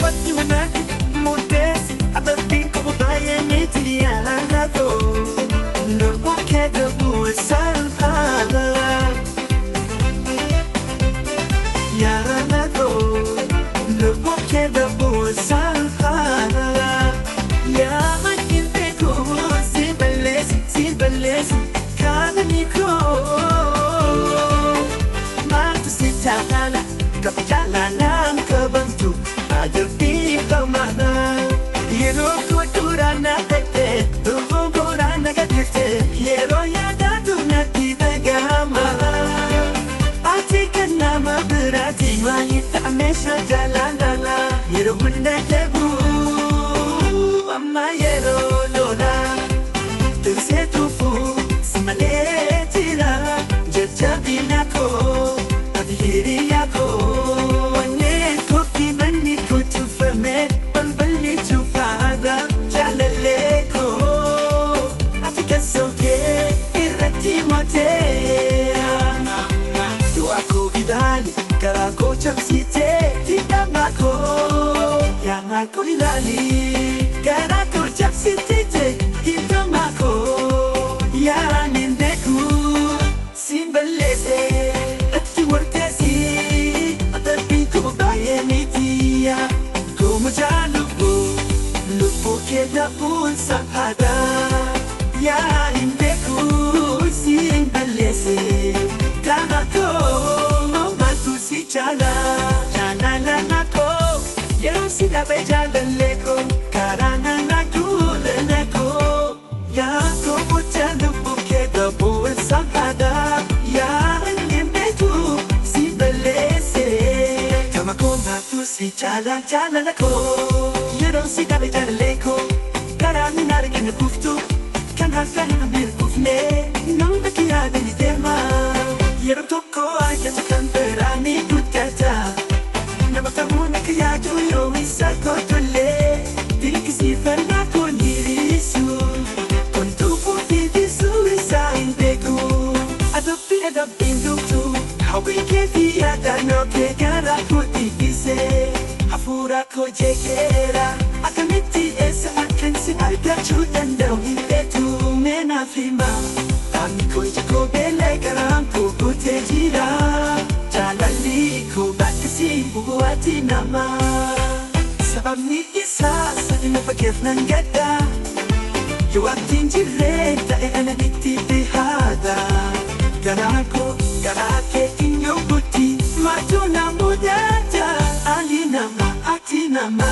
wati manaki mudes abadi ko baye miti ala ko no ke de bu salhala ya la ko no ke de bu salhala ya makin te ko sibeles kana ni ko ma tu sitala kapitalan kabantu ajalti kamana yero kuturana tete turana gadete yero yada tunati dagama ati kanama berati wanita mesha jalalala yero bunda tebu amma yero lola tersetufu smaletira jajabinako adhiriyako wane koki mani kutu fame balbali chufada jalaleko atika soke irati mote tu aku idali karako chapsite tidamako yang aku dilali karako chapsite tidamako yang nindeku simbalese ati wartesi atapi ko baye mitia ko majalubu lupu keda pun sahada ya nindeku simbalese kanako matu si chala nako yero sida bejala leko karana nakuleko ya ko majalubu keda pun sahada ya nindeku simbalese kamako matu si chala nako yero sida bejala leko karana narikana kuftu kan hafana bir kufne nung nakiada ni tema yero toko aja tekan berani kutata nama kamu nak ya joyo bisa kotole diri kisifan aku dirisu kontu putih disu bisa inteku ada pintu tu kau pikir tiada no ke gara putih kise afura ko jekera akan miti esa akan si ada chudan dau intetu menafima kami ko jako bele karam ko tejira jalali ko bakasi buati nama sabab ni isa sa ina pakef ng gada yuwatin jireta ana nitibihada garake inyo buti matuna mudata ali nama ati nama